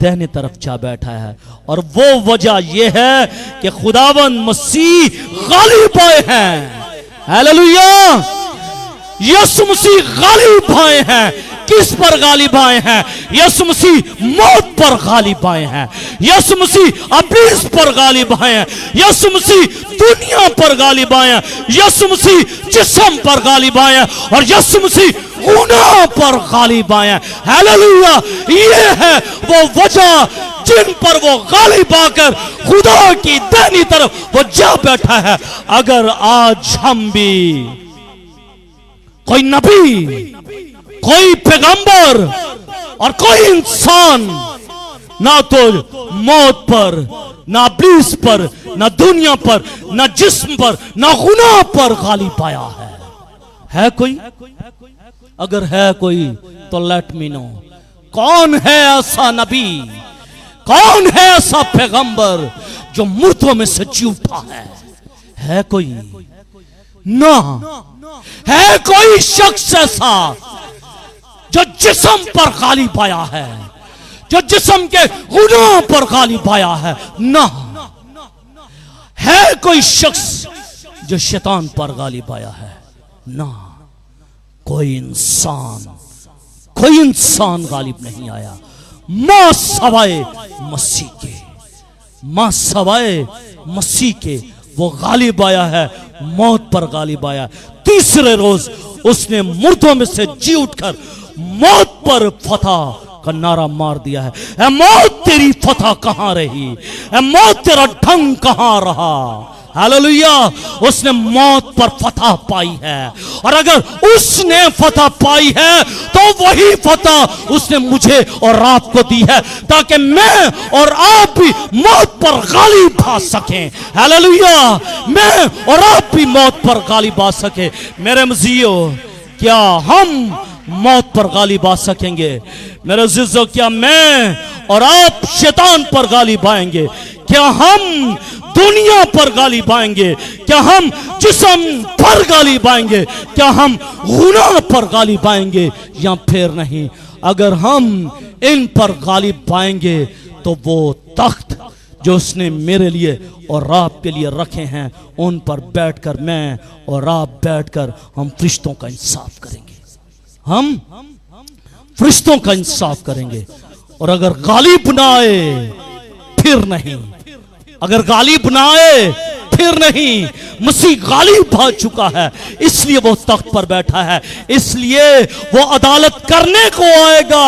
A: دہنے طرف جا بیٹھا ہے. اور وہ وجہ یہ ہے کہ خداوند مسیح غالب آئے ہیں. ہیلیلویا. یسوع مسیح غالب آئے ہیں. کس پر غالب آئے ہیں؟ یسوع مسیح موت پر غالب آئے ہیں. یسوع مسیح ابلیس پر غالب آئے ہیں. یسوع مسیح دنیا پر غالب آئے ہیں. یسوع مسیح جسم پر غالب آئے ہیں اور یسوع مسیح گناہ پر غالب آئے ہیں. ہیلیلویا. یہ ہے وہ وجہ جن پر وہ غالب آ کر خدا کی دہنی طرف وہ جا بیٹھا ہے. اگر آج ہم بھی کوئی نبی, کوئی پیغمبر اور کوئی انسان نہ تو موت پر, نہ ابلیس پر, نہ دنیا پر, نہ جسم پر, نہ گناہ پر غالب آیا ہے کوئی؟ اگر ہے کوئی تو لیٹ می نو. کون ہے ایسا نبی, کون ہے ایسا پیغمبر جو مردوں میں سے جی اٹھا ہے کوئی؟ نہ. ہے کوئی شخص ایسا جو جسم پر غالب آیا ہے, جو جسم کے گناہ پر غالب آیا ہے؟ نہ. ہے کوئی شخص جو شیطان پر غالب آیا ہے؟ نہ. کوئی انسان غالب نہیں آیا ماں سوائے مسیح کے. ماں سوائے مسیح کے وہ غالب آیا ہے, موت پر غالب آیا. تیسرے روز اس نے مردوں میں سے جی اٹھ کر موت پر فتح کا نعرہ مار دیا ہے. اے موت تیری فتح کہاں رہی؟ اے موت تیرا ڈھنگ کہاں رہا؟ ہیلیلویا. اس نے موت پر فتح پائی ہے. اور اگر اس نے فتح پائی ہے تو وہی فتح اس نے مجھے اور آپ کو دی ہے تاکہ میں اور آپ بھی موت پر غالب آ سکیں. ہیلیلویا. میں اور آپ بھی موت پر غالب آ سکیں. میرے مزیو, کیا ہم موت پر غالب آ سکیں گے؟ میرے عزیزو, کیا میں اور آپ شیطان پر غالب آئیں گے؟ کیا ہم دنیا پر غالب آئیں گے؟ کیا ہم جسم پر غالب آئیں گے؟ کیا ہم گناہ پر غالب آئیں گے یا پھر نہیں؟ اگر ہم ان پر غالب آئیں گے تو وہ تخت جو اس نے میرے لیے اور آپ کے لیے رکھے ہیں ان پر بیٹھ کر میں اور آپ بیٹھ کر ہم فرشتوں کا انصاف کریں گے. ہم فرشتوں کا انصاف کریں گے. اور اگر غالب نہ آئے پھر نہیں, اگر غالب نہ آئے پھر نہیں. مسیح غالب آ چکا ہے, اس لیے وہ تخت پر بیٹھا ہے, اس لیے وہ عدالت کرنے کو آئے گا.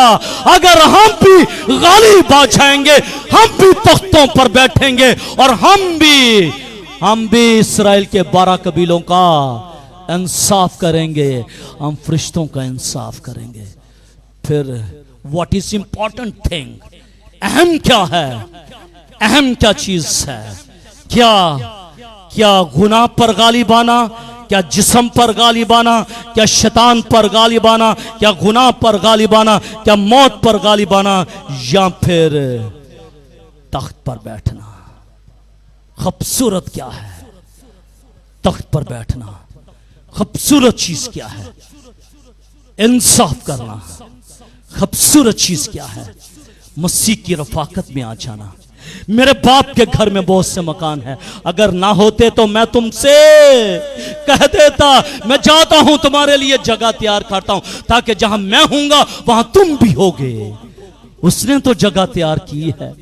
A: اگر ہم بھی غالب آ جائیں گے ہم بھی تختوں پر بیٹھیں گے اور ہم بھی اسرائیل کے 12 قبیلوں کا انصاف کریں گے, ہم فرشتوں کا انصاف کریں گے. پھر what is important thing, اہم کیا ہے؟ اہم کیا چیز ہے؟ کیا گناہ پر غالب آنا؟ کیا جسم پر غالب آنا؟ کیا شیطان پر غالب آنا؟ کیا گناہ پر غالب آنا؟ کیا موت پر غالب آنا؟ یا پھر تخت پر بیٹھنا؟ خوبصورت کیا ہے؟ تخت پر بیٹھنا خوبصورت چیز کیا ہے؟ انصاف کرنا خوبصورت چیز کیا ہے؟ مسیح کی رفاقت میں آ جانا۔ میرے باپ کے گھر میں بہت سے مکان ہیں، اگر نہ ہوتے تو میں تم سے کہہ دیتا، میں جاتا ہوں تمہارے لیے جگہ تیار کرتا ہوں، تاکہ جہاں میں ہوں گا وہاں تم بھی ہوگے۔ اس نے تو جگہ تیار کی ہے،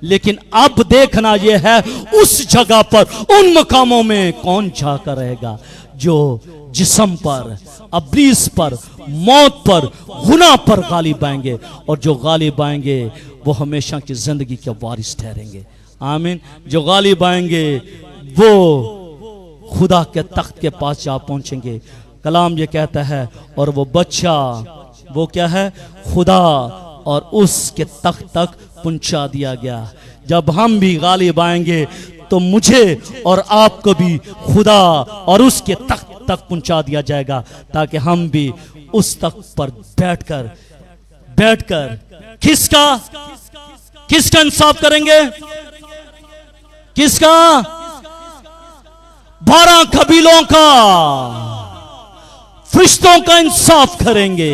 A: لیکن اب دیکھنا یہ ہے اس جگہ پر، ان مقاموں میں کون جا کر رہے گا جو جسم پر، ابلیس پر، موت پر، گناہ پر غالب آئیں گے، اور جو غالب آئیں گے وہ ہمیشہ کی زندگی کے وارث ٹھہریں گے۔ آمین۔ جو غالب آئیں گے وہ خدا کے تخت کے پاس جا پہنچیں گے۔ کلام یہ کہتا ہے اور وہ بچہ وہ کیا ہے؟ خدا اور اس کے تخت تک پہنچا دیا گیا۔ جب ہم بھی غالب آئیں گے تو مجھے اور آپ کو بھی خدا اور اس کے تخت تک پہنچا دیا جائے گا، تاکہ ہم بھی اس تخت پر بیٹھ کر کس کا انصاف کریں گے؟ کس کا؟ 12 قبیلوں کا، فرشتوں کا انصاف کریں گے۔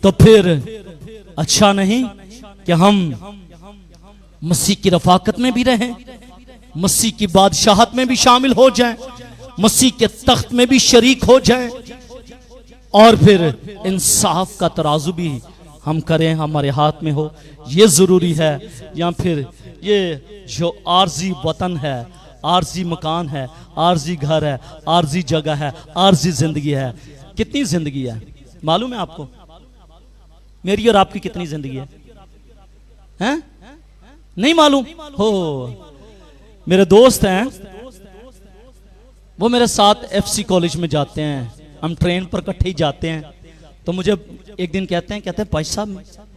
A: تو پھر اچھا نہیں کہ ہم مسیح کی رفاقت میں بھی رہیں، مسیح کی بادشاہت میں بھی شامل ہو جائیں، مسیح کے تخت میں بھی شریک ہو جائیں، اور پھر انصاف کا ترازو بھی ہم کریں، ہمارے ہاتھ میں ہو۔ یہ ضروری ہے۔ یا پھر یہ جو عارضی وطن ہے، عارضی مکان ہے، عارضی گھر ہے، عارضی جگہ ہے، عارضی زندگی ہے۔ کتنی زندگی ہے معلوم ہے آپ کو؟ میری اور آپ کی کتنی زندگی ہے؟ نہیں معلوم ہو؟ میرے دوست ہیں، وہ میرے ساتھ ایف سی کالج میں جاتے ہیں، ہم ٹرین پر کٹھے ہی جاتے ہیں۔ تو مجھے ایک دن کہتے ہیں بھائی صاحب،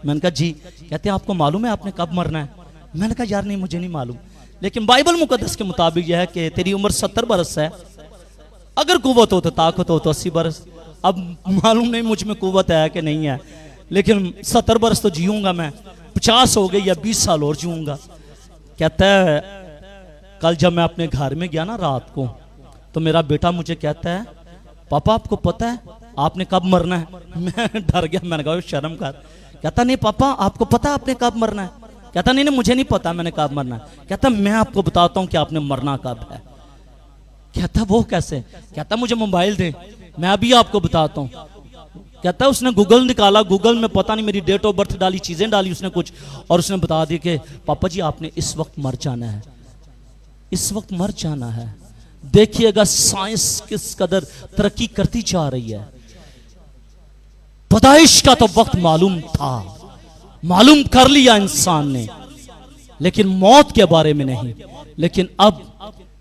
A: میں نے کہا جی، کہتے ہیں آپ کو معلوم ہے آپ نے کب مرنا ہے؟ میں نے کہا یار نہیں، مجھے نہیں معلوم، لیکن بائبل مقدس کے مطابق یہ ہے کہ تیری عمر 70 برس ہے، اگر قوت ہو تو طاقت ہو تو 80 برس۔ اب معلوم نہیں مجھ میں قوت ہے کہ نہیں ہے، لیکن 70 برس تو جیوں گا میں، 50 ہو گئی یا 20 سال اور جیوں گا۔ کہتا ہے کل جب میں اپنے گھر میں گیا نا رات کو، تو میرا بیٹا مجھے کہتا ہے پاپا آپ کو پتہ ہے آپ نے کب مرنا ہے؟ میں ڈر گیا، میں نے کہا شرم کر۔ کہتا نہیں پاپا آپ کو پتہ ہے آپ نے کب مرنا ہے؟ کہتا نہیں مجھے نہیں پتا میں نے کب مرنا ہے۔ کہتا میں آپ کو بتاتا ہوں کہ آپ نے مرنا کب ہے۔ کہتا وہ کیسے؟ کہتا مجھے موبائل دے، میں ابھی آپ کو بتاتا ہوں۔ کہتا اس نے گوگل نکالا، گوگل میں پتہ نہیں میری ڈیٹ آف برتھ ڈالی، چیزیں ڈالی اس نے کچھ، اور اس نے بتا دی کہ پاپا جی آپ نے اس وقت مر جانا ہے، اس وقت مر جانا ہے۔ دیکھیے گا سائنس کس قدر ترقی کرتی جا رہی ہے۔ پیدائش کا تو وقت معلوم تھا، معلوم کر لیا انسان نے، لیکن موت کے بارے میں نہیں۔ لیکن اب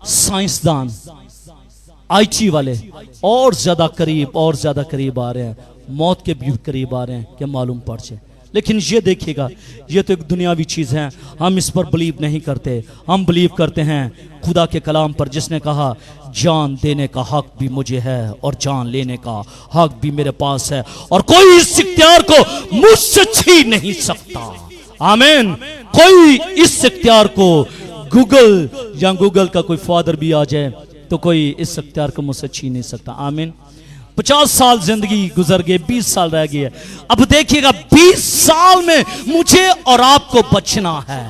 A: سائنسدان، آئی ٹی والے اور زیادہ قریب آ رہے ہیں، موت کے بھی قریب آ رہے ہیں کہ معلوم پڑ جائے۔ لیکن یہ دیکھیے گا یہ تو ایک دنیاوی چیز ہے، ہم اس پر بلیو نہیں کرتے، ہم بلیو کرتے ہیں خدا کے کلام پر، جس نے کہا جان دینے کا حق بھی مجھے ہے اور جان لینے کا حق بھی میرے پاس ہے، اور کوئی اس اختیار کو مجھ سے چھین نہیں سکتا۔ آمین۔ کوئی اس اختیار کو گوگل کا کوئی فادر بھی آ جائے تو کوئی اس اختیار کو مجھ سے چھین نہیں سکتا۔ آمین۔ 50 سال زندگی گزر گئے، 20 سال رہ گئے، اب دیکھیے گا 20 سال میں مجھے اور آپ کو بچنا ہے۔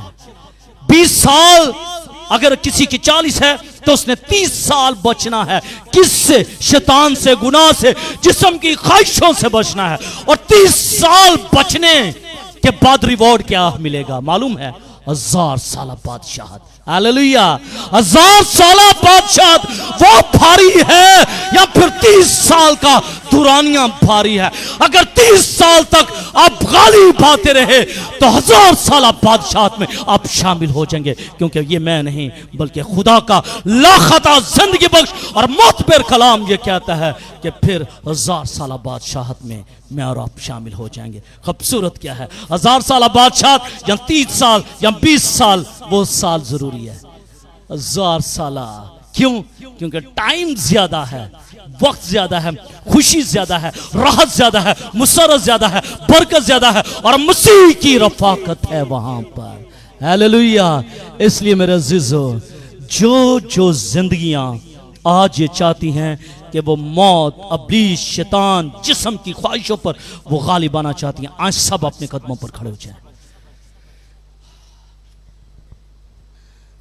A: 20 سال اگر کسی کی 40 ہے تو اس نے 30 سال بچنا ہے۔ کس سے؟ شیطان سے، گناہ سے، جسم کی خواہشوں سے بچنا ہے۔ اور 30 سال بچنے کے بعد ریوارڈ کیا ملے گا معلوم ہے؟ 1000 سالہ بادشاہت۔ ہاللیلویہ۔ 1000 سالہ بادشاہت وہ بھاری ہے یا پھر 30 سال کا دورانیہ بھاری ہے؟ اگر 30 سال تک آپ غالب آتے رہے تو 1000 سالہ بادشاہت میں آپ شامل ہو جائیں گے، کیونکہ یہ میں نہیں بلکہ خدا کا لاخطا زندگی بخش اور معتبر کلام یہ کہتا ہے کہ پھر 1000 سالہ بادشاہت میں میں اور آپ شامل ہو جائیں گے۔ خوبصورت کیا ہے، 1000 سالہ بادشاہت یا 30 سال یا 20 سال، وہ سال ضروری ہے۔ 1000 سالہ کیوں؟ کیونکہ ٹائم زیادہ ہے، وقت زیادہ ہے، خوشی زیادہ ہے، راحت زیادہ ہے، مسرت زیادہ ہے، برکت زیادہ ہے، اور مسیح کی رفاقت ہے وہاں پر۔ ہیلیلویا۔ اس لیے میرے عزیزو، جو زندگیاں آج یہ چاہتی ہیں کہ وہ موت، ابلیس، شیطان، جسم کی خواہشوں پر وہ غالب آنا چاہتی ہیں، آج سب اپنے قدموں پر کھڑے ہو جائیں۔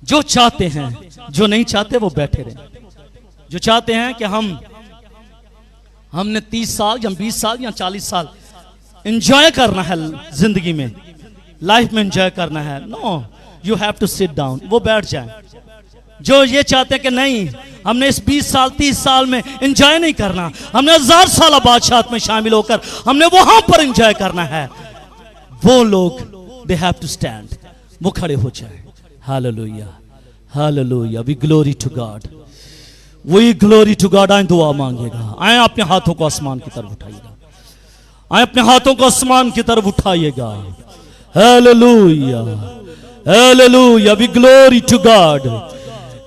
A: جو چاہتے ہیں، جو نہیں چاہتے وہ بیٹھے رہیں۔ جو چاہتے ہیں کہ ہم نے 30 سال یا 20 سال یا 40 سال انجوائے کرنا ہے زندگی میں، لائف میں انجوائے کرنا ہے، no, you have to sit down, وہ بیٹھ جائیں۔ جو یہ چاہتے ہیں کہ نہیں، ہم نے اس 20 سال 30 سال میں انجوائے نہیں کرنا، ہم نے 1000 سالہ بادشاہت میں شامل ہو کر ہم نے وہاں پر انجوائے کرنا ہے، وہ لوگ they have to stand، وہ کھڑے ہو جائیں۔ Hallelujah, hallelujah, we glory to God، we glory to God۔ آئیں دعا مانگے گا، آئیں اپنے ہاتھوں کو آسمان کی طرف اٹھائیے گا، آئیں اپنے ہاتھوں کو آسمان کی طرف اٹھائیے گا۔ Hallelujah, hallelujah, we glory to God،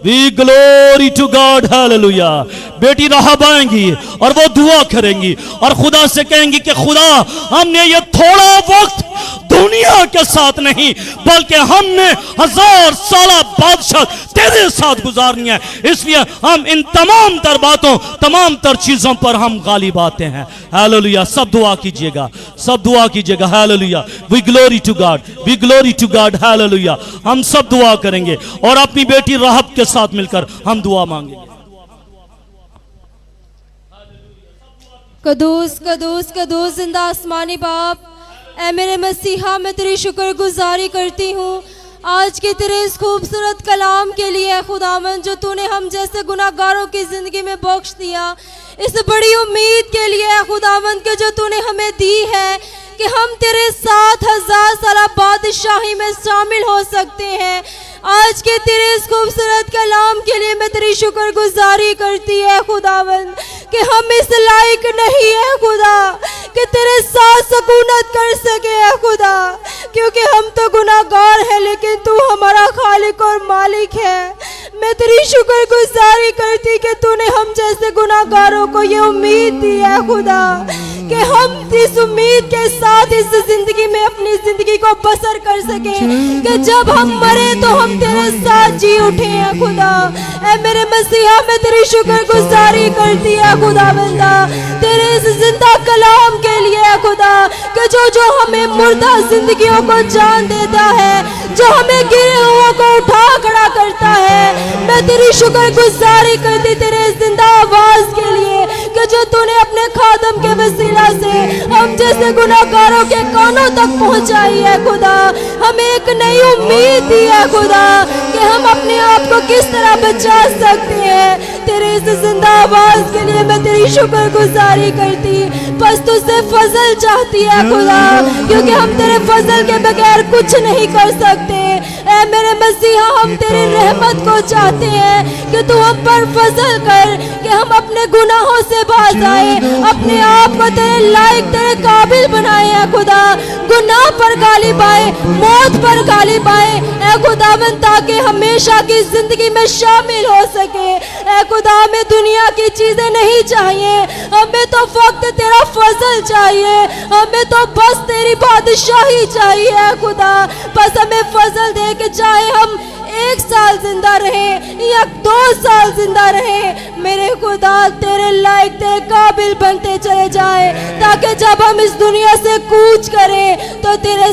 A: we glory to God۔ Hallelujah. بیٹی راہب آئیں گی اور وہ دعا کریں گی اور خدا سے کہیں گی کہ خدا، ہم نے یہ تھوڑا وقت دنیا کے ساتھ نہیں بلکہ ہم نے 1000 سالہ بادشاہ تیرے ساتھ گزارنی ہے، اس لیے ہم ان تمام تر باتوں، تمام تر چیزوں پر ہم غالب آتے ہیں۔ ہاللویا۔ سب دعا کیجئے گا، سب دعا کیجئے گا۔ Hallelujah. we glory to God، we glory to God۔ Hallelujah. ہم سب دعا کریں گے اور اپنی بیٹی راہب کے ساتھ مل کر ہم دعا مانگیں گے۔
B: قدوس قدوس قدوس زندہ آسمانی باپ، اے میرے مسیحا، میں تیری شکر گزاری کرتی ہوں آج کے تیرے اس خوبصورت کلام کے لیے خداوند، جو تو نے ہم جیسے گناہگاروں کی زندگی میں بخش دیا، اس بڑی امید کے لیے خداوند کہ جو تو نے ہمیں دی ہے کہ ہم تیرے ساتھ 1000 سالہ بادشاہی میں شامل ہو سکتے ہیں۔ آج کے تیرے اس خوبصورت کلام کے لیے میں تیری شکر گزاری کرتی ہے خداوند کہ ہم اس لائق نہیں ہے خدا کہ تیرے ساتھ سکونت کر سکے ہے خدا، کیونکہ ہم تو گناہگار ہیں لیکن تو ہمارا خالق اور مالک ہے۔ میں تیری شکر گزاری کرتی کہ تو نے ہم جیسے گناہگاروں کو یہ امید دی ہے خدا کہ ہم اس امید کے ساتھ اس زندگی میں اپنی زندگی کو بسر کر سکیں کہ جب ہم مرے تو ہم تیرے ساتھ جی اٹھے ہیں خدا۔ اے میرے مسیحا، میں تیری شکر گزاری کرتی ہے خدا بندہ تیرے اس زندہ کلام کے لیے خدا کہ جو ہمیں مردہ زندگیوں کو جان دیتا ہے، جو ہمیں گرے ہوا کو اٹھا کھڑا کرتا ہے۔ میں تیری شکر گزاری کرتی تیرے زندہ آواز کے لیے کہ جو تو نے اپنے خادم کے وسیلہ سے ہم جیسے گناہگاروں کے کانوں تک پہنچائی ہے خدا، ہمیں ایک نئی امید دی ہے خدا کہ ہم اپنے آپ کو کس طرح بچا سکتے ہیں۔ تیرے اس زندہ آواز کے لیے میں تیری شکر گزاری کرتی، بس تجھ سے فضل چاہتی ہے خدا، کیونکہ ہم تیرے فضل کے بغیر کچھ نہیں کر سکتے۔ اے میرے مسیحا، ہم تیرے رحمت کو چاہتے ہیں کہ تو ہم پر فضل کر کہ ہم اپنے گناہوں سے باز آئے، اپنے آپ کو تیرے لائق، تیرے قابل بنائے ہیں خدا، گناہ پر غالب آئے، موت پر غالب آئے اے خداوند، تاکہ ہمیشہ کی زندگی میں شامل ہو سکے۔ اے خدا، ہمیں دنیا کی چیزیں نہیں چاہیے، ہمیں تو فقط تیرا فضل چاہیے، ہمیں تو بس تیری بادشاہی چاہیے اے خدا۔ بس ہمیں فضل دے کہ چاہے ہم 1 سال زندہ رہیں یا 2 سال زندہ رہیں، میرے خدا تیرے لائق، تیرے قابل بنتے چلے جائیں، تاکہ جب ہم اس دنیا سے کوچ کریں تو تیرے